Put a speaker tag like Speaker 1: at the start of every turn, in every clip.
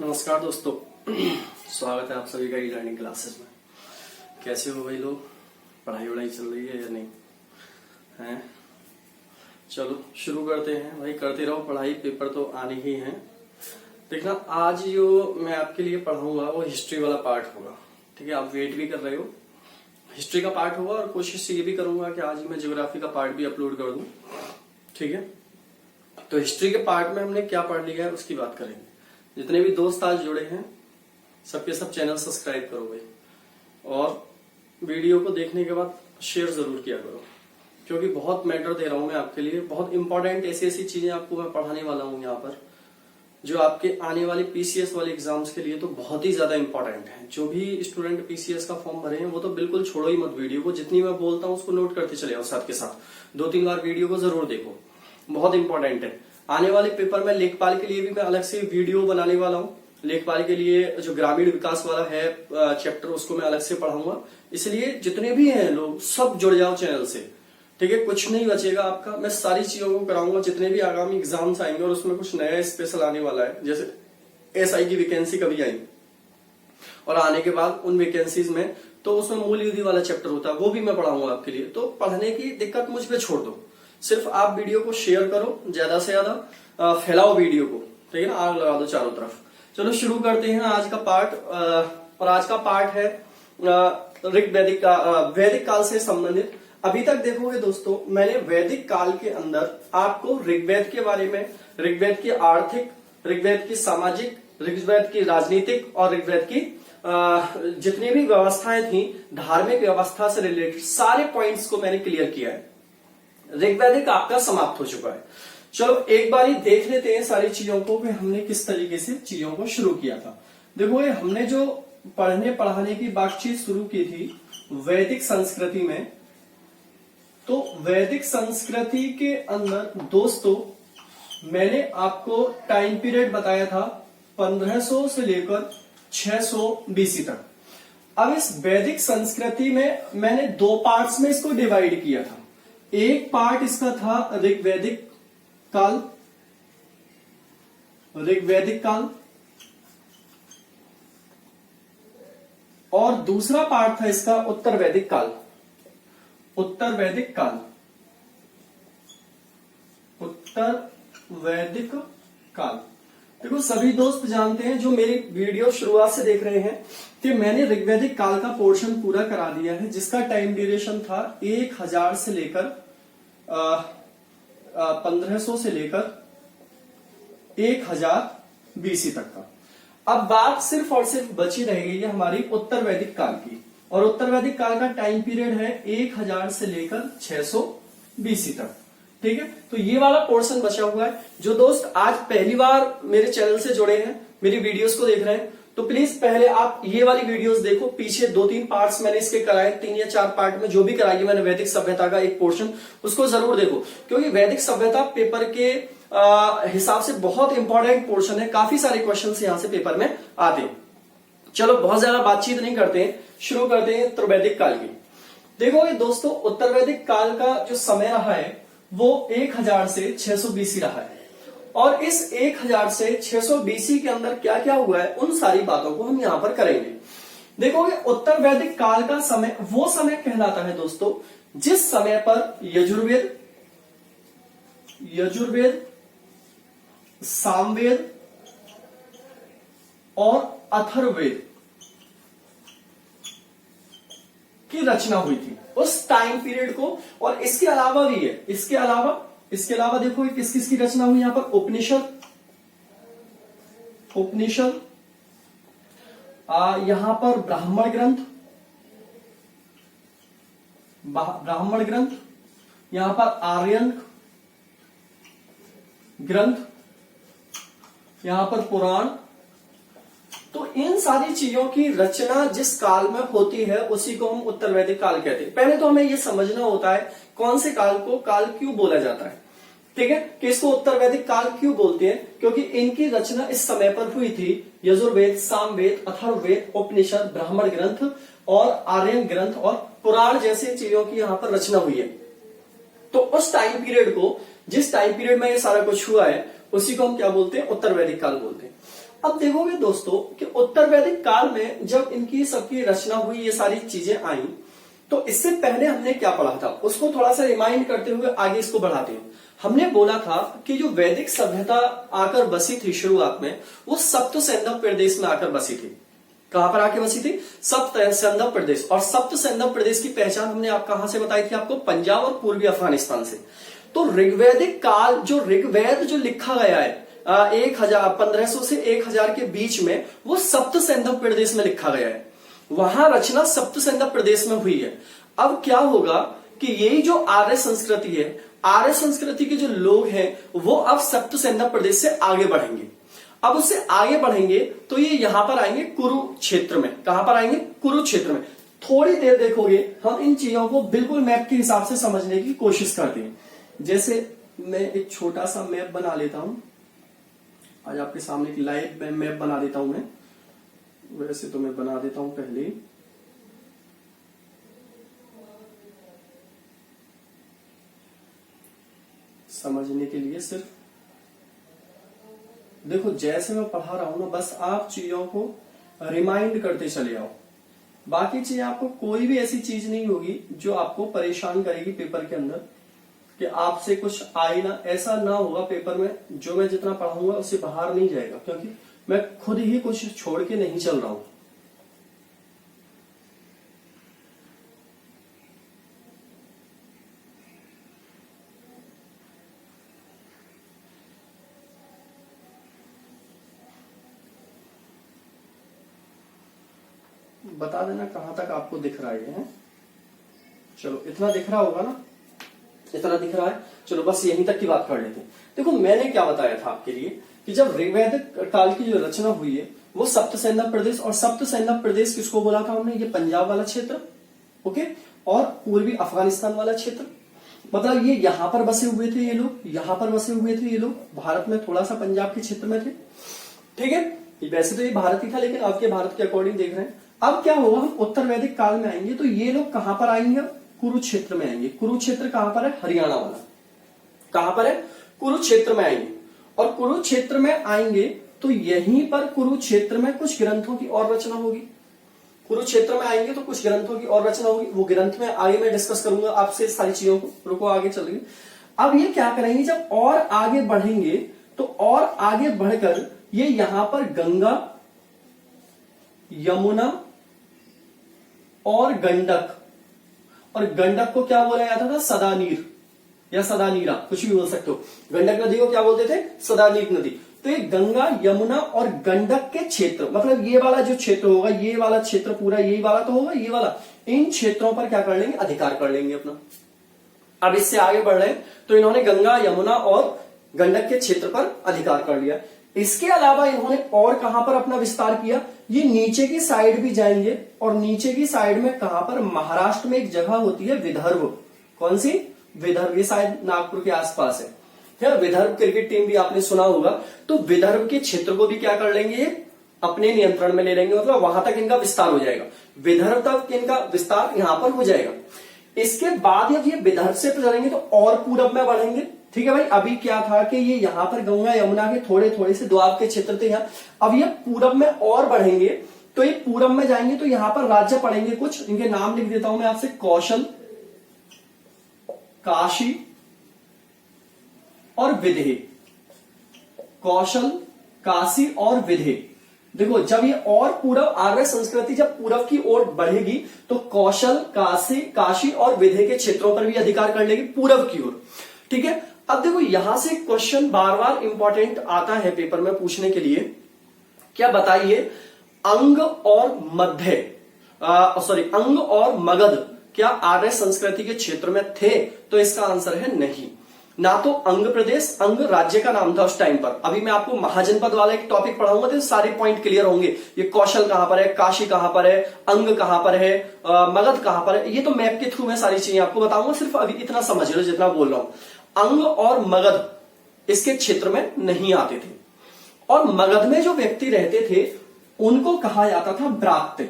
Speaker 1: नमस्कार दोस्तों, स्वागत है आप सभी का ई लर्निंग क्लासेस में। कैसे हो भाई लोग? पढ़ाई वढ़ाई चल रही है या नहीं हैं? चलो शुरू करते हैं भाई, करते रहो पढ़ाई, पेपर तो आने ही हैं। देखना, आज जो मैं आपके लिए पढ़ाऊंगा वो हिस्ट्री वाला पार्ट होगा। ठीक है, आप वेट भी कर रहे हो, हिस्ट्री का पार्ट होगा और कोशिश ये भी करूंगा कि आज मैं ज्योग्राफी का पार्ट भी अपलोड कर दूं। ठीक है, तो हिस्ट्री के पार्ट में हमने क्या पढ़ लिया है उसकी बात करेंगे। जितने भी दोस्त आज जुड़े हैं सबके सब चैनल सब्सक्राइब करो भाई, और वीडियो को देखने के बाद शेयर जरूर किया करो, क्योंकि बहुत मैटर दे रहा हूं मैं आपके लिए। बहुत इंपॉर्टेंट ऐसी ऐसी चीजें आपको मैं पढ़ाने वाला हूं यहाँ पर, जो आपके आने वाले पीसीएस वाले एग्जाम्स के लिए तो बहुत ही ज्यादा इंपॉर्टेंट है। जो भी स्टूडेंट पीसीएस का फॉर्म भरे हैं वो तो बिल्कुल छोड़ो ही मत, वीडियो को जितनी मैं बोलता हूँ उसको नोट करते चले आओ, साथ के साथ 2-3 बार वीडियो को जरूर देखो, बहुत इंपॉर्टेंट है। आने वाले पेपर में लेखपाल के लिए भी मैं अलग से वीडियो बनाने वाला हूँ। लेखपाल के लिए जो ग्रामीण विकास वाला है चैप्टर, उसको मैं अलग से पढ़ाऊंगा। इसलिए जितने भी हैं लोग सब जुड़ जाओ चैनल से। ठीक है, कुछ नहीं बचेगा आपका, मैं सारी चीजों को कराऊंगा। जितने भी आगामी एग्जाम्स आएंगे और उसमें कुछ नया स्पेशल आने वाला है, जैसे एसआई की वैकेंसी कभी आई और आने के बाद उन वैकेंसीज में तो उसमें मूल विधि वाला चैप्टर होता है, वो भी मैं पढ़ाऊंगा आपके लिए। तो पढ़ने की दिक्कत मुझ पर छोड़ दो, सिर्फ आप वीडियो को शेयर करो, ज्यादा से ज्यादा फैलाओ वीडियो को। ठीक है ना, आग लगा दो चारों तरफ। चलो शुरू करते हैं आज का पार्ट। और आज का पार्ट है ऋग्वैदिक का, वैदिक काल से संबंधित। अभी तक देखोगे दोस्तों, मैंने वैदिक काल के अंदर आपको ऋग्वेद के बारे में, ऋग्वेद की आर्थिक, ऋग्वेद की सामाजिक, ऋग्वेद की राजनीतिक और ऋग्वेद की जितनी भी व्यवस्थाएं थी, धार्मिक व्यवस्था से रिलेटेड सारे पॉइंट्स को मैंने क्लियर किया है। ऋग्वैदिक आपका समाप्त हो चुका है। चलो एक बार ही देख लेते हैं सारी चीजों को कि हमने किस तरीके से चीजों को शुरू किया था। देखो, ये हमने जो पढ़ने पढ़ाने की बातचीत शुरू की थी वैदिक संस्कृति में, तो वैदिक संस्कृति के अंदर दोस्तों मैंने आपको टाइम पीरियड बताया था 1500 से लेकर 600 बीसी तक। अब इस वैदिक संस्कृति में मैंने 2 पार्ट्स में इसको डिवाइड किया था। एक पार्ट इसका था ऋग्वैदिक काल, ऋग्वैदिक काल, और दूसरा पार्ट था इसका उत्तर वैदिक काल, उत्तर वैदिक काल, उत्तर वैदिक काल। देखो सभी दोस्त जानते हैं जो मेरी वीडियो शुरुआत से देख रहे हैं कि मैंने ऋग्वैदिक काल का पोर्शन पूरा करा दिया है, जिसका टाइम ड्यूरेशन था 1000 से लेकर 1500 से लेकर 1000 बीसी तक का। अब बात सिर्फ और सिर्फ बची रहेगी हमारी उत्तर वैदिक काल की, और उत्तर वैदिक काल का टाइम पीरियड है 1000 से लेकर 600 बीसी तक। ठीक है, तो ये वाला पोर्शन बचा हुआ है। जो दोस्त आज पहली बार मेरे चैनल से जुड़े हैं, मेरी वीडियोस को देख रहे हैं, तो प्लीज पहले आप ये वाली वीडियोस देखो। पीछे 2-3 पार्ट्स मैंने इसके कराए, 3 या 4 पार्ट में जो भी कराई मैंने वैदिक सभ्यता का एक पोर्शन, उसको जरूर देखो, क्योंकि वैदिक सभ्यता पेपर के हिसाब से बहुत इंपॉर्टेंट पोर्शन है। काफी सारे क्वेश्चन यहां से पेपर में आते हैं। चलो बहुत ज्यादा बातचीत नहीं करते हैं, शुरू करते हैं उत्तर वैदिक काल की। देखो ये दोस्तों, उत्तर वैदिक काल का जो समय रहा है वो 1000 से 600 बीसी रहा है, और इस 1000 से 600 बीसी के अंदर क्या क्या हुआ है उन सारी बातों को हम यहां पर करेंगे। देखोगे उत्तर वैदिक काल का समय वो समय कहलाता है दोस्तों जिस समय पर यजुर्वेद, सामवेद और अथर्ववेद की रचना हुई थी उस टाइम पीरियड को। और इसके अलावा भी है, इसके अलावा देखो किस किस की रचना हुई यहां पर। उपनिषद, यहां पर ब्राह्मण ग्रंथ, यहां पर आर्यन ग्रंथ, यहां पर पुराण। तो इन सारी चीजों की रचना जिस काल में होती है उसी को हम उत्तर वैदिक काल कहते हैं। पहले तो हमें यह समझना होता है कौन से काल को काल क्यों बोला जाता है। ठीक है, कि इसको उत्तर वैदिक काल क्यों बोलते हैं, क्योंकि इनकी रचना इस समय पर हुई थी। यजुर्वेद, सामवेद, अथर्ववेद, उपनिषद, ब्राह्मण ग्रंथ और आर्यन ग्रंथ और पुराण जैसे चीजों की यहां पर रचना हुई है। तो उस टाइम पीरियड को, जिस टाइम पीरियड में ये सारा कुछ हुआ है, उसी को हम क्या बोलते हैं, उत्तर वैदिक काल बोलते हैं। अब देखोगे दोस्तों कि उत्तर वैदिक काल में जब इनकी सबकी रचना हुई, ये सारी चीजें आई, तो इससे पहले हमने क्या पढ़ा था उसको थोड़ा सा रिमाइंड करते हुए आगे इसको बढ़ाते हैं। हमने बोला था कि जो वैदिक सभ्यता आकर बसी थी शुरुआत में, वो सप्त सैंधव प्रदेश में आकर बसी थी। कहां पर आके बसी थी? सप्त सैंधव प्रदेश। और सप्त सैंधव प्रदेश की पहचान हमने आप कहां से बताई थी आपको? पंजाब और पूर्वी अफगानिस्तान से। तो ऋग्वैदिक काल, जो ऋग्वेद जो लिखा गया है 1500 से 1000 के बीच में, वो सप्त सैंधव प्रदेश में लिखा गया है। वहां रचना सप्त सैंधव प्रदेश में हुई है। अब क्या होगा कि यही जो आर्य संस्कृति है, आर्य संस्कृति के जो लोग हैं वो अब सप्त सैंधव प्रदेश से आगे बढ़ेंगे। अब उससे आगे बढ़ेंगे तो ये यहां पर आएंगे कुरुक्षेत्र में। कहां पर आएंगे? कुरुक्षेत्र में। थोड़ी देर देखोगे हम इन चीजों को बिल्कुल मैप के हिसाब से समझने की कोशिश करते हैं। जैसे मैं एक छोटा सा मैप बना लेता हूं, आज आपके सामने एक लाइव मैप बना देता हूं मैं। वैसे तो मैं बना देता हूं पहले ही। समझने के लिए सिर्फ देखो, जैसे मैं पढ़ा रहा हूं ना, बस आप चीजों को रिमाइंड करते चले आओ। बाकी चीज आपको कोई भी ऐसी चीज नहीं होगी जो आपको परेशान करेगी पेपर के अंदर, कि आपसे कुछ आए ना, ऐसा ना होगा पेपर में। जो मैं जितना पढ़ाऊंगा उससे बाहर नहीं जाएगा, क्योंकि मैं खुद ही कुछ छोड़ के नहीं चल रहा हूं। बता देना कहां तक आपको दिख रहा है। चलो, इतना दिख रहा होगा ना? इतना दिख रहा है। चलो बस यहीं तक की बात कर लेते हैं। देखो, मैंने क्या बताया था आपके लिए कि जब ऋग्वैदिक काल की जो रचना हुई है वो सप्त सैंधव प्रदेश, और सप्त सैंधव प्रदेश किसको बोला था हमने? ये पंजाब वाला क्षेत्र, ओके, और पूर्वी अफगानिस्तान वाला क्षेत्र। मतलब ये यहां पर बसे हुए थे ये लोग, यहां पर बसे हुए थे ये लोग। भारत में थोड़ा सा पंजाब के क्षेत्र में थे, ठीक है। वैसे तो ये भारत ही था, लेकिन आपके भारत के अकॉर्डिंग देख रहे हैं। अब क्या होगा, हम उत्तर वैदिक काल में आएंगे तो ये लोग कहां पर आएंगे? कुरुक्षेत्र में आएंगे। कुरुक्षेत्र कहां पर है? हरियाणा वाला। कहां पर है? कुरुक्षेत्र में आएंगे। और कुरुक्षेत्र में आएंगे तो यहीं पर कुरुक्षेत्र में कुछ ग्रंथों की और रचना होगी। कुरुक्षेत्र में आएंगे तो कुछ ग्रंथों की और रचना होगी। वो ग्रंथ में आगे मैं डिस्कस करूंगा आपसे सारी चीजों को। रुको, आगे चलेंगे। अब ये क्या करेंगे, जब और आगे बढ़ेंगे तो और आगे बढ़कर ये यहां पर गंगा, यमुना और गंडक, और गंडक को क्या बोला जाता था? सदानीर या सदानीरा, कुछ भी बोल सकते हो। गंडक नदी को क्या बोलते थे? सदानीर नदी। तो ये गंगा, यमुना और गंडक के क्षेत्र, मतलब ये वाला जो क्षेत्र होगा, ये वाला क्षेत्र पूरा, यही वाला तो होगा, ये वाला, इन क्षेत्रों पर क्या कर लेंगे? अधिकार कर लेंगे अपना। अब इससे आगे बढ़ रहे हैं तो इन्होंने गंगा, यमुना और गंडक के क्षेत्र पर अधिकार कर लिया। इसके अलावा इन्होंने और कहां पर अपना विस्तार किया? ये नीचे की साइड भी जाएंगे, और नीचे की साइड में कहां पर? महाराष्ट्र में एक जगह होती है विदर्भ। कौन सी? विदर्भ। ये शायद नागपुर के आसपास है। विदर्भ क्रिकेट टीम भी आपने सुना होगा। तो विदर्भ के क्षेत्र को भी क्या कर लेंगे? अपने नियंत्रण में ले लेंगे, मतलब वहां तक इनका विस्तार हो जाएगा। विदर्भ तक इनका विस्तार यहां पर हो जाएगा। इसके बाद जब ये विदर्भ से चलेंगे तो और पूरब में बढ़ेंगे, ठीक है भाई। अभी क्या था कि ये यहां पर गंगा यमुना के थोड़े थोड़े से द्वाब के क्षेत्र थे यहाँ। अब ये पूरब में और बढ़ेंगे तो ये पूरब में जाएंगे तो यहां पर राज्य पड़ेंगे कुछ। इनके नाम लिख देता हूं मैं आपसे: कौशल, काशी और विदेह। कौशल, काशी और विदेह। देखो, जब ये और पूरब, आर्य संस्कृति जब पूरब की ओर बढ़ेगी तो कौशल, काशी और विदेह के क्षेत्रों पर भी अधिकार कर लेगी, पूरब की ओर, ठीक है। अब देखो, यहां से क्वेश्चन बार बार इंपॉर्टेंट आता है पेपर में पूछने के लिए। क्या बताइए, अंग और मध्य, अंग और मगध क्या आर्य संस्कृति के क्षेत्र में थे? तो इसका आंसर है नहीं। ना तो अंग प्रदेश, अंग राज्य का नाम था उस टाइम पर। अभी मैं आपको महाजनपद वाला एक टॉपिक पढ़ाऊंगा तो सारे पॉइंट क्लियर होंगे। ये कौशल कहां पर है, काशी कहां पर है, अंग कहां पर है, मगध कहां पर है, ये तो मैप के थ्रू मैं सारी चीजें आपको बताऊंगा। सिर्फ अभी इतना समझ लो जितना बोल रहा हूं। अंग और मगध इसके क्षेत्र में नहीं आते थे, और मगध में जो व्यक्ति रहते थे उनको कहा जाता था ब्रात्य।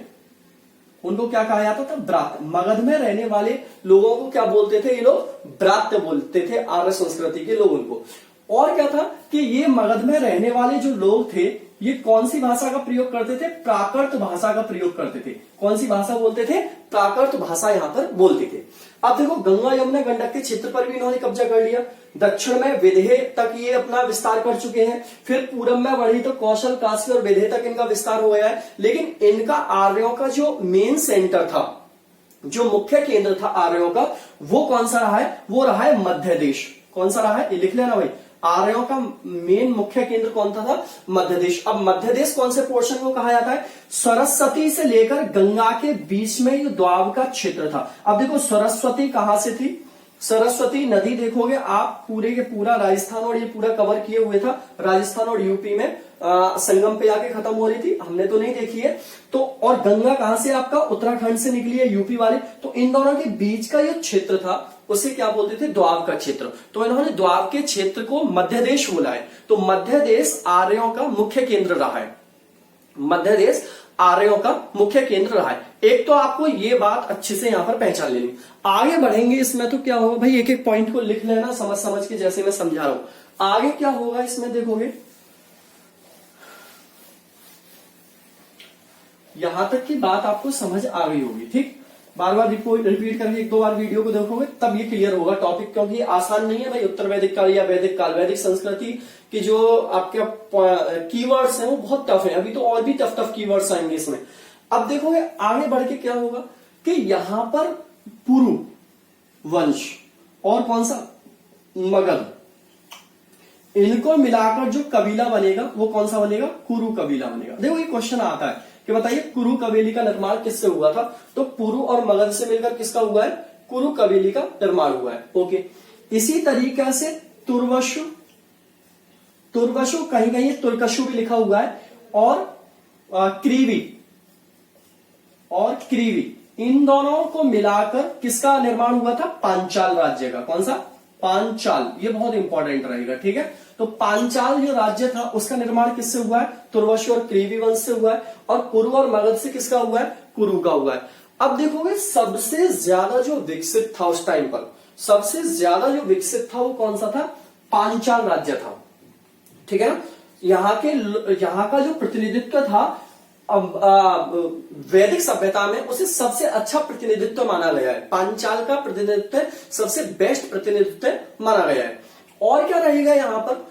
Speaker 1: उनको क्या कहा जाता था? ब्रात्य। मगध में रहने वाले लोगों को क्या बोलते थे ये लोग? ब्रात्य बोलते थे, आर्य संस्कृति के लोगों को। और क्या था कि ये मगध में रहने वाले जो लोग थे ये कौन सी भाषा का प्रयोग करते थे? प्राकृत भाषा का प्रयोग करते थे। कौन सी भाषा बोलते थे? प्राकृत भाषा यहां पर बोलते थे। अब देखो गंगा यमुना गंडक के क्षेत्र पर भी इन्होंने कब्जा कर लिया। दक्षिण में विदेह तक ये अपना विस्तार कर चुके हैं। फिर पूरब में बढ़ी तो कौशल, काशी और विदेह तक इनका विस्तार हो गया है। लेकिन इनका आर्यों का जो मेन सेंटर था, जो मुख्य केंद्र था आर्यों का, वो कौन सा रहा है? वो रहा है मध्य देश। कौन सा रहा है? ये लिख लेना भाई। आर्यों का मेन मुख्य केंद्र कौन था? मध्य देश। अब मध्य देश कौन से पोर्शन को कहा जाता है? सरस्वती से लेकर गंगा के बीच में ये द्वाब का क्षेत्र था। अब देखो सरस्वती कहां से थी? सरस्वती नदी देखोगे आप पूरे के पूरा राजस्थान और ये पूरा कवर किए हुए था। राजस्थान और यूपी में संगम पे आके खत्म हो रही थी, हमने तो नहीं देखी है। तो और गंगा कहां से? आपका उत्तराखंड से निकली है, यूपी वाले। तो इन दोनों के बीच का ये क्षेत्र था, उसे क्या बोलते थे? द्वाब का क्षेत्र। तो इन्होंने द्वाब के क्षेत्र को मध्य देश बोला है। तो मध्य देश आर्यों का मुख्य केंद्र रहा है। मध्य देश आर्यों का मुख्य केंद्र रहा है। एक तो आपको ये बात अच्छे से यहां पर पहचान लेनी। आगे बढ़ेंगे इसमें तो क्या होगा भाई, एक एक पॉइंट को लिख लेना समझ समझ के, जैसे मैं समझा रहा हूं। आगे क्या होगा इसमें देखोगे, यहां तक की बात आपको समझ आ गई होगी। ठीक, बार बार रिपीट करके एक दो बार वीडियो को देखोगे तब ये क्लियर होगा टॉपिक, क्योंकि आसान नहीं है भाई। उत्तर वैदिक काल या वैदिक काल, वैदिक संस्कृति की जो आपके कीवर्ड्स हैं वो बहुत टफ है। अभी तो और भी टफ कीवर्ड्स आएंगे इसमें। अब देखोगे आगे बढ़ के क्या होगा कि यहां पर पुरु वंश और कौन सा? मगध, इनको मिलाकर जो कबीला बनेगा वो कौन सा बनेगा? कुरु कबीला बनेगा। देखो ये क्वेश्चन आता है कि बताइए कुरु कबीले का निर्माण किससे हुआ था? तो पुरु और मगध से मिलकर किसका हुआ है? कुरु कबीले का निर्माण हुआ है। ओके, इसी तरीके से तुर्वशु, तुर्वशु कहीं कहीं तुर्कशु भी लिखा हुआ है, और क्रीवी और क्रीवी, इन दोनों को मिलाकर किसका निर्माण हुआ था? पांचाल राज्य का। कौन सा? पांचाल। ये बहुत इंपॉर्टेंट रहेगा, ठीक है। तो पांचाल जो राज्य था उसका निर्माण किससे हुआ है? तुर्वशु और क्रीवी वंश से हुआ है। और पुरु और मगध से किसका हुआ है? कुरु का हुआ है। अब देखोगे सबसे ज्यादा जो विकसित था उस टाइम पर, सबसे ज्यादा जो विकसित था वो कौन सा था? पांचाल राज्य था, ठीक है ना। यहाँ का जो प्रतिनिधित्व था वैदिक सभ्यता में, उसे सबसे अच्छा प्रतिनिधित्व माना गया है। पांचाल का प्रतिनिधित्व सबसे बेस्ट प्रतिनिधित्व माना गया है। और क्या रहेगा यहाँ पर?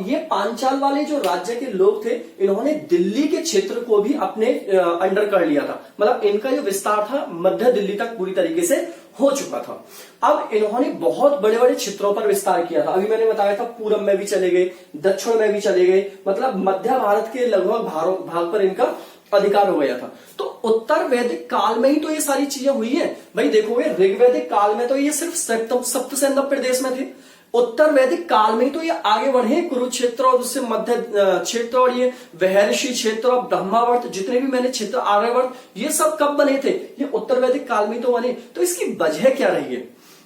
Speaker 1: ये पांचाल वाले जो राज्य के लोग थे, इन्होंने दिल्ली के क्षेत्र को भी अपने अंडर कर लिया था। मतलब इनका जो विस्तार था मध्य दिल्ली तक पूरी तरीके से हो चुका था। अब इन्होंने बहुत बड़े बड़े क्षेत्रों पर विस्तार किया था। अभी मैंने बताया था पूरब में भी चले गए, दक्षिण में भी चले गए, मतलब मध्य भारत के लगभग भाग पर इनका अधिकार हो गया था। तो उत्तर वैदिक काल में ही तो ये सारी चीजें हुई है भाई। देखोगे ऋग्वैदिक काल में तो ये सिर्फ सप्त सेंधव प्रदेश में थे। उत्तर वैदिक काल में ही तो ये आगे बढ़े, कुरुक्षेत्र और उससे मध्य क्षेत्र और ये वहर्षि क्षेत्र और ब्रह्मावर्त, जितने भी मैंने क्षेत्र, आर्यवर्त, ये सब कब बने थे? ये उत्तर वैदिक काल में तो बने। तो इसकी वजह क्या रही है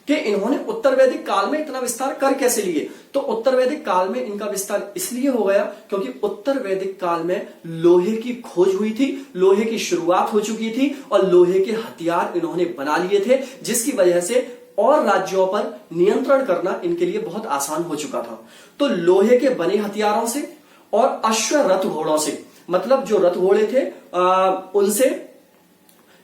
Speaker 1: कि इन्होंने उत्तर वैदिक काल में इतना विस्तार कर कैसे लिए? तो उत्तर वैदिक काल में इनका विस्तार इसलिए हो गया क्योंकि उत्तर वैदिक काल में लोहे की खोज हुई थी, लोहे की शुरुआत हो चुकी थी और लोहे के हथियार इन्होंने बना लिए थे, जिसकी वजह से और राज्यों पर नियंत्रण करना इनके लिए बहुत आसान हो चुका था। तो लोहे के बने हथियारों से और अश्व रथ घोड़ों से, मतलब जो रथ घोड़े थे उनसे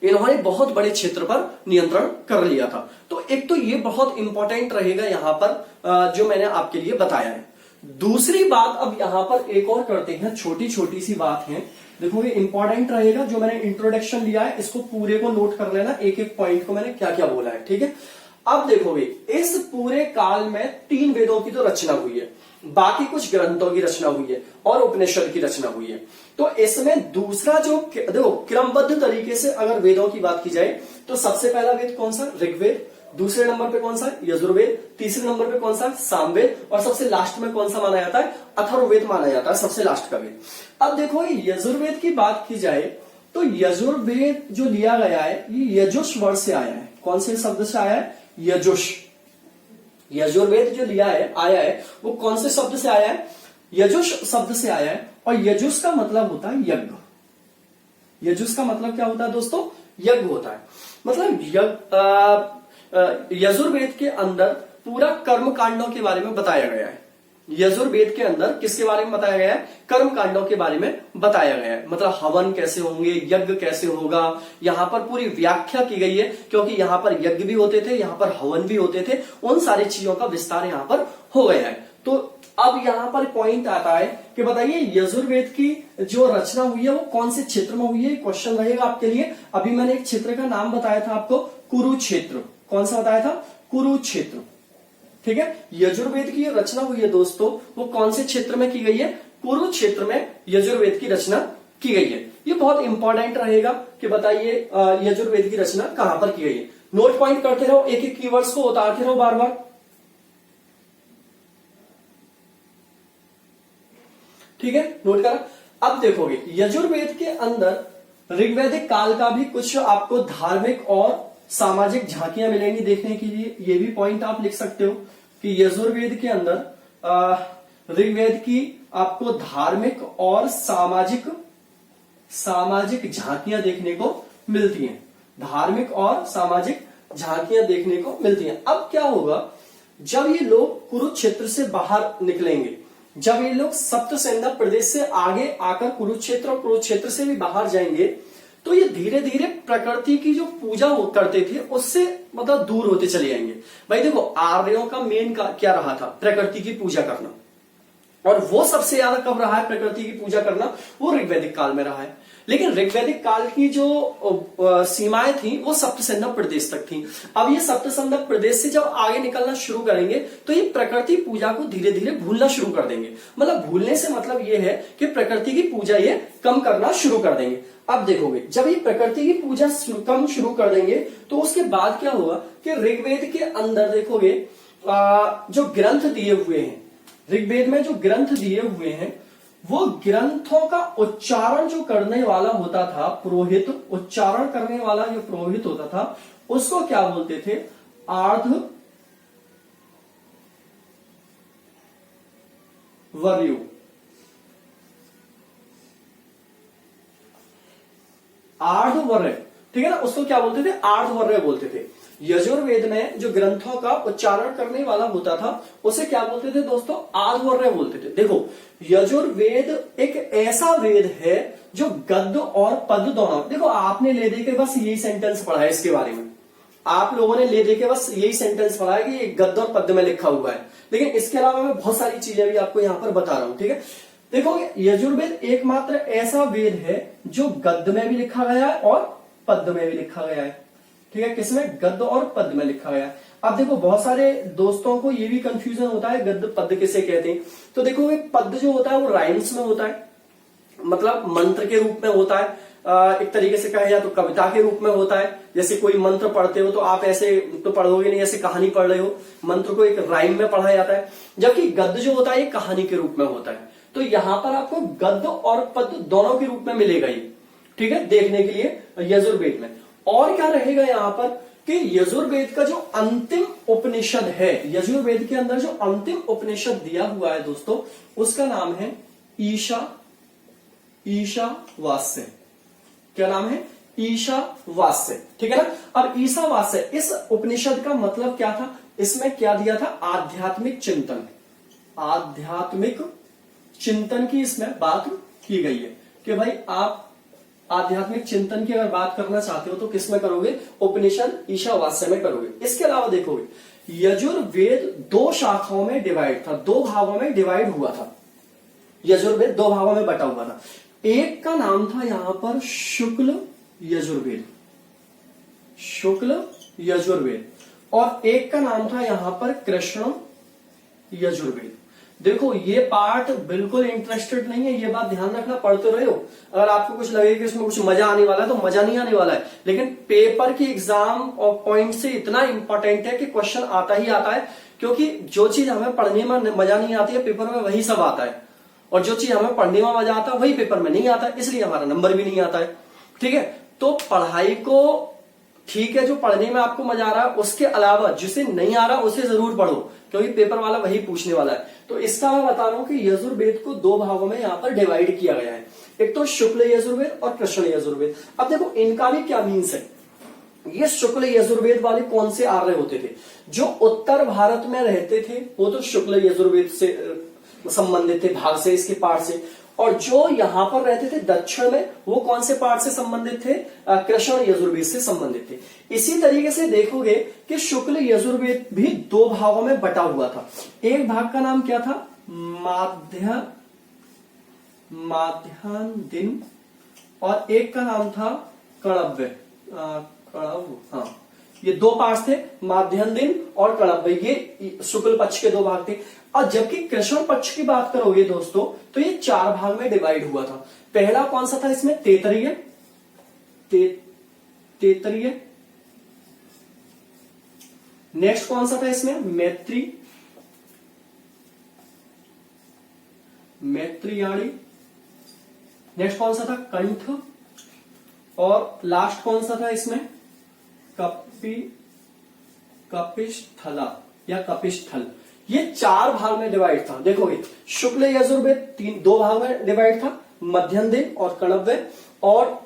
Speaker 1: इन्होंने बहुत बड़े क्षेत्र पर नियंत्रण कर लिया था। तो एक तो ये बहुत इंपॉर्टेंट रहेगा यहां पर जो मैंने आपके लिए बताया है। दूसरी बात अब यहां पर एक और करते हैं, छोटी छोटी सी बात है, देखोगे इंपॉर्टेंट रहेगा। जो मैंने इंट्रोडक्शन लिया है इसको पूरे को नोट कर लेना, एक एक पॉइंट को मैंने क्या क्या बोला है, ठीक है। अब देखोगे इस पूरे काल में 3 वेदों की तो रचना हुई है, बाकी कुछ ग्रंथों की रचना हुई है और उपनिषद की रचना हुई है। तो इसमें दूसरा जो देखो क्रमबद्ध तरीके से अगर वेदों की बात की जाए तो सबसे पहला वेद कौन सा? ऋग्वेद। दूसरे नंबर पे कौन सा? यजुर्वेद। तीसरे नंबर पे कौन सा? सामवेद। और सबसे लास्ट में कौन सा माना जाता है? अथर्ववेद माना जाता है, सबसे लास्ट का वेद। अब देखो यजुर्वेद की बात की जाए तो यजुर्वेद जो लिया गया है ये यजुष वर्ड से आया है। कौन से शब्द से आया है? यजुष। यजुर्वेद जो लिया है आया है वो कौन से शब्द से आया है? यजुष शब्द से आया है। और यजुष का मतलब होता है यज्ञ। यजुष का मतलब क्या होता है दोस्तों? यज्ञ होता है। मतलब यजुर्वेद के अंदर पूरा कर्म कांडों के बारे में बताया गया है। यजुर्वेद के अंदर किसके बारे में बताया गया है? कर्म कांडों के बारे में बताया गया है। मतलब हवन कैसे होंगे, यज्ञ कैसे होगा, यहाँ पर पूरी व्याख्या की गई है, क्योंकि यहाँ पर यज्ञ भी होते थे, यहाँ पर हवन भी होते थे, उन सारी चीजों का विस्तार यहाँ पर हो गया है। तो अब यहाँ पर पॉइंट आता है कि बताइए यजुर्वेद की जो रचना हुई है वो कौन से क्षेत्र में हुई है? क्वेश्चन रहेगा आपके लिए। अभी मैंने एक क्षेत्र का नाम बताया था आपको, कुरुक्षेत्र। कौन सा बताया था? कुरुक्षेत्र। ठीक है, यजुर्वेद की रचना हुई है दोस्तों, वो कौन से क्षेत्र में की गई है? कुरुक्षेत्र में यजुर्वेद की रचना की गई है। ये बहुत इंपॉर्टेंट रहेगा कि बताइए यजुर्वेद की रचना कहां पर की गई है। नोट पॉइंट करते रहो, एक एक कीवर्ड्स को उतारते रहो बार बार। ठीक है, नोट करा। अब देखोगे यजुर्वेद के अंदर ऋग्वैदिक काल का भी कुछ आपको धार्मिक और सामाजिक झांकियां मिलेंगी देखने के लिए। ये भी पॉइंट आप लिख सकते हो कि यजुर्वेद के अंदर ऋग्वेद की आपको धार्मिक और सामाजिक झांकियां देखने को मिलती हैं। धार्मिक और सामाजिक झांकियां देखने को मिलती हैं। अब क्या होगा, जब ये लोग कुरुक्षेत्र से बाहर निकलेंगे, जब ये लोग सप्तसेना प्रदेश से आगे आकर कुरुक्षेत्र और कुरुक्षेत्र से भी बाहर जाएंगे, तो ये धीरे धीरे प्रकृति की जो पूजा करते थे उससे मतलब दूर होते चले जाएंगे। भाई देखो, आर्यों का मेन क्या रहा था? प्रकृति की पूजा करना। और वो सबसे ज्यादा कब रहा है प्रकृति की पूजा करना? वो ऋग्वैदिक काल में रहा है। लेकिन ऋग्वैदिक काल की जो सीमाएं थी वो सप्तसंदक प्रदेश तक थी। अब ये सप्तसंदक प्रदेश से जब आगे निकलना शुरू करेंगे तो ये प्रकृति पूजा को धीरे धीरे भूलना शुरू कर देंगे। मतलब भूलने से मतलब ये है कि प्रकृति की पूजा ये कम करना शुरू कर देंगे। अब देखोगे जब ये प्रकृति की पूजा कम शुरू कर देंगे तो उसके बाद क्या होगा कि ऋग्वेद के अंदर देखोगे जो ग्रंथ दिए हुए हैं, ऋग्वेद में जो ग्रंथ दिए हुए हैं, वो ग्रंथों का उच्चारण जो करने वाला होता था पुरोहित, उच्चारण करने वाला जो पुरोहित होता था उसको क्या बोलते थे? आर्ध वर्यु। आर्धवर्य, ठीक है ना, उसको क्या बोलते थे? आर्धवर्य बोलते थे। यजुर्वेद में जो ग्रंथों का उच्चारण करने वाला होता था उसे क्या बोलते थे दोस्तों? आर्धवर्य बोलते थे। देखो यजुर्वेद एक ऐसा वेद है जो गद्य और पद्य दोनों, देखो आपने ले दे के बस यही सेंटेंस पढ़ा है इसके बारे में, आप लोगों ने ले दे के बस यही सेंटेंस पढ़ा है कि ये गद्य और पद्य में लिखा हुआ है, लेकिन इसके अलावा मैं बहुत सारी चीजें भी आपको यहाँ पर बता रहा हूं। ठीक है, देखो यजुर्वेद एकमात्र ऐसा वेद है जो गद्य में भी लिखा गया है और पद्य में भी लिखा गया है। ठीक है, किसमें? गद्य और पद्य में लिखा गया है। अब देखो बहुत सारे दोस्तों को ये भी कंफ्यूजन होता है गद्य पद्य किसे कहते हैं। तो देखो पद्य जो होता है वो राइम्स में होता है, मतलब मंत्र के रूप में होता है। एक तरीके से कहा जाए तो कविता के रूप में होता है। जैसे कोई मंत्र पढ़ते हो तो आप ऐसे तो पढ़ोगे नहीं, ऐसे कहानी पढ़ रहे हो, मंत्र को एक राइम में पढ़ा जाता है। जबकि गद्य जो होता है ये कहानी के रूप में होता है। तो यहां पर आपको गद्य और पद्य दोनों के रूप में मिलेगा ये, ठीक है, देखने के लिए यजुर्वेद में। और क्या रहेगा यहां पर कि यजुर्वेद का जो अंतिम उपनिषद है, यजुर्वेद के अंदर जो अंतिम उपनिषद दिया हुआ है दोस्तों, उसका नाम है ईशावास्य। क्या नाम है? ईशावास्य। ठीक है ना। अब ईशावास्य इस उपनिषद का मतलब क्या था? इसमें क्या दिया था? आध्यात्मिक चिंतन, आध्यात्मिक चिंतन की इसमें बात की गई है कि भाई आप आध्यात्मिक चिंतन की अगर बात करना चाहते हो तो किसमें करोगे? उपनिषद ईशावास्य में करोगे। इसके अलावा देखोगे यजुर्वेद दो शाखाओं में डिवाइड था, दो भागों में डिवाइड हुआ था। यजुर्वेद दो भागों में बटा हुआ था। एक का नाम था यहां पर शुक्ल यजुर्वेद, शुक्ल यजुर्वेद, और एक का नाम था यहां पर कृष्ण यजुर्वेद। देखो ये पार्ट बिल्कुल इंटरेस्टेड नहीं है, ये बात ध्यान रखना, पढ़ते रहे हो। अगर आपको कुछ लगे कि इसमें कुछ मजा आने वाला है तो मजा नहीं आने वाला है, लेकिन पेपर की एग्जाम और पॉइंट से इतना इंपॉर्टेंट है कि क्वेश्चन आता ही आता है। क्योंकि जो चीज हमें पढ़ने में मजा नहीं आती है पेपर में वही सब आता है, और जो चीज हमें पढ़ने में मजा आता है वही पेपर में नहीं आता है, इसलिए हमारा नंबर भी नहीं आता है। ठीक है, तो पढ़ाई को ठीक है, जो पढ़ने में आपको मजा आ रहा है उसके अलावा जिसे नहीं आ रहा उसे जरूर पढ़ो, क्योंकि पेपर वाला वही पूछने वाला है। तो इसका मैं बता रहा हूं कि यजुर्वेद को दो भागों में यहाँ पर डिवाइड किया गया है, एक तो शुक्ल यजुर्वेद और कृष्ण यजुर्वेद। अब देखो इनका भी क्या मीन्स है। ये शुक्ल यजुर्वेद वाले कौन से आर्य होते थे? जो उत्तर भारत में रहते थे वो तो शुक्ल यजुर्वेद से संबंधित थे, भाग से, इसके पार्ट से। और जो यहां पर रहते थे दक्षिण में, वो कौन से पार्ट से संबंधित थे? कृष्ण यजुर्वेद से संबंधित थे। इसी तरीके से देखोगे कि शुक्ल यजुर्वेद भी दो भागों में बटा हुआ था। एक भाग का नाम क्या था? माध्यान्ह दिन, और एक का नाम था कणव्य। हाँ, ये दो पार्ट थे, माध्यान्ह दिन और कणव्य, ये शुक्ल पक्ष के दो भाग थे। और जबकि कृष्ण पक्ष की बात करोगे दोस्तों, तो ये चार भाग में डिवाइड हुआ था। पहला कौन सा था इसमें? तैतरीय, तैतरीय। नेक्स्ट कौन सा था इसमें? मैत्रियाणी। नेक्स्ट कौन सा था? कंठ। और लास्ट कौन सा था इसमें? कपिस्थला या कपिस्थल। ये चार भाग में डिवाइड था। देखोगे शुक्ल यजुर्वेद दो भाग में डिवाइड था, मध्यम दिन और कणव्य। और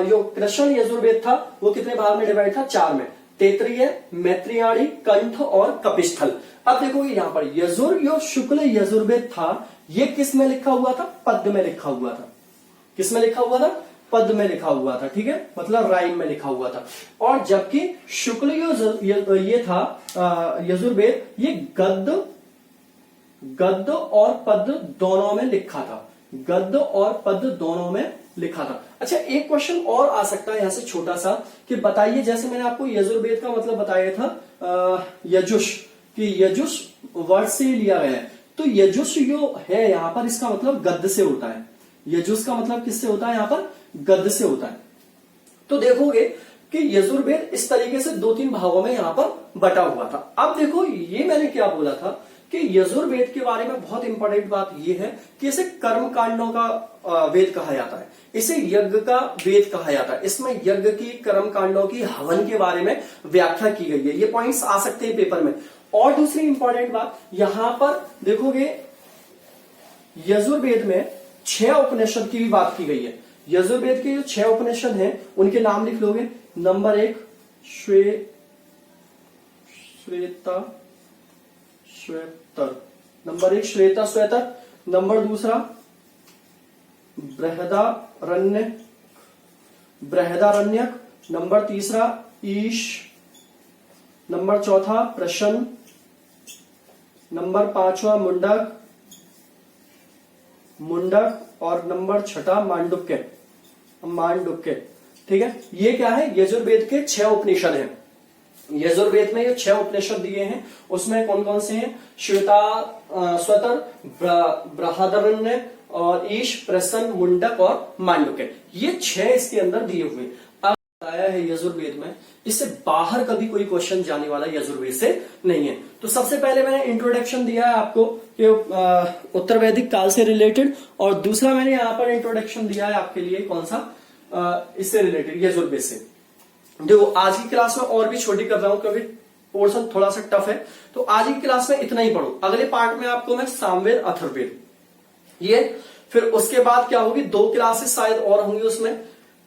Speaker 1: जो कृष्ण यजुर्वेद था वो कितने भाग में डिवाइड था? चार में, तैतरीय, मैत्रियाणी, कंठ और कपिस्थल। अब देखोगे यहां पर जो शुक्ल यजुर्वेद था, ये किस में लिखा हुआ था? पद में लिखा हुआ था। किस में लिखा हुआ था? पद में लिखा हुआ था, ठीक है, मतलब राइम में लिखा हुआ था। और जबकि शुक्ल ये था यजुर्वेद, ये गद्य और पद दोनों में लिखा था। गद्य और पद दोनों में लिखा था। अच्छा, एक क्वेश्चन और आ सकता है यहां से छोटा सा, कि बताइए, जैसे मैंने आपको यजुर्वेद का मतलब बताया था यजुष, कि यजुष वर्ड से लिया गया है। तो यजुष जो है यहां पर, इसका मतलब गद्य से होता है। यजुष का मतलब किससे होता है? यहां पर गद्य से होता है। तो देखोगे कि यजुर्वेद इस तरीके से दो तीन भागों में यहां पर बटा हुआ था। अब देखो, ये मैंने क्या बोला था कि यजुर्वेद के बारे में बहुत इंपॉर्टेंट बात यह है कि इसे कर्म कांडों का वेद कहा जाता है, इसे यज्ञ का वेद कहा जाता है। इसमें यज्ञ की, कर्म कांडों की, हवन के बारे में व्याख्या की गई है। ये पॉइंट्स आ सकते हैं पेपर में। और दूसरी इंपॉर्टेंट बात, यहां पर देखोगे यजुर्वेद में 6 उपनिषद की भी बात की गई है। यजुर्वेद के जो 6 उपनिषद हैं उनके नाम लिख लोगे। नंबर 1 श्वेतर, नंबर 1 श्वेता श्वेतर। Number 2 Brihadaranyaka. Number 3 Isha. Number 4 Prashna. Number 5 Mundaka. और नंबर 6 मांडुक्य। ठीक है, ये क्या है? यजुर्वेद के 6 उपनिषद हैं। यजुर्वेद में ये 6 उपनिषद दिए हैं, उसमें कौन कौन से हैं? श्वेता स्वतर, बृहदारण्य और ईश, प्रसन, मुंडक और मांडुक्य। ये 6 इसके अंदर दिए हुए आया है यजुर्वेद में। इससे बाहर कभी कोई क्वेश्चन जाने वाला यजुर्वेद से नहीं है। तो सबसे पहले मैंने इंट्रोडक्शन दिया है आपको कि उत्तर वैदिक काल से रिलेटेड, और दूसरा मैंने यहां पर इंट्रोडक्शन दिया है आपके लिए कौन सा, इससे रिलेटेड, यजुर्वेद से। देखो आज की क्लास में और भी छोटी कर रहा हूं क्योंकि पोर्शन थोड़ा सा टफ है, तो आज की क्लास में इतना ही पढ़ो। अगले पार्ट में आपको मैं सामवेद, अथर्ववेद, ये फिर उसके बाद क्या होगी, 2 क्लासेस शायद और होंगी उसमें।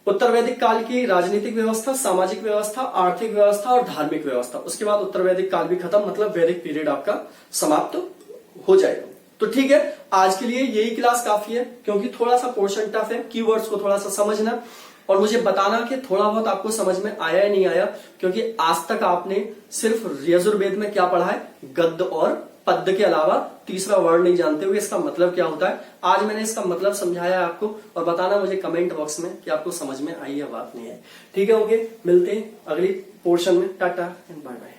Speaker 1: उत्तर वैदिक काल की राजनीतिक व्यवस्था, सामाजिक व्यवस्था, आर्थिक व्यवस्था और धार्मिक व्यवस्था। उसके बाद उत्तर वैदिक काल भी खत्म, मतलब वैदिक पीरियड आपका समाप्त हो जाएगा। तो ठीक है, आज के लिए यही क्लास काफी है, क्योंकि थोड़ा सा पोर्शन टफ है। कीवर्ड्स को थोड़ा सा समझना और मुझे बताना कि थोड़ा बहुत आपको समझ में आया या नहीं आया, क्योंकि आज तक आपने सिर्फ यजुर्वेद में क्या पढ़ा है, गद्य और पद्य के अलावा तीसरा वर्ड नहीं जानते हुए इसका मतलब क्या होता है। आज मैंने इसका मतलब समझाया आपको, और बताना मुझे कमेंट बॉक्स में कि आपको समझ में आई या बात नहीं आई। ठीक है, ओके, मिलते हैं अगली पोर्शन में। Tata and bye bye.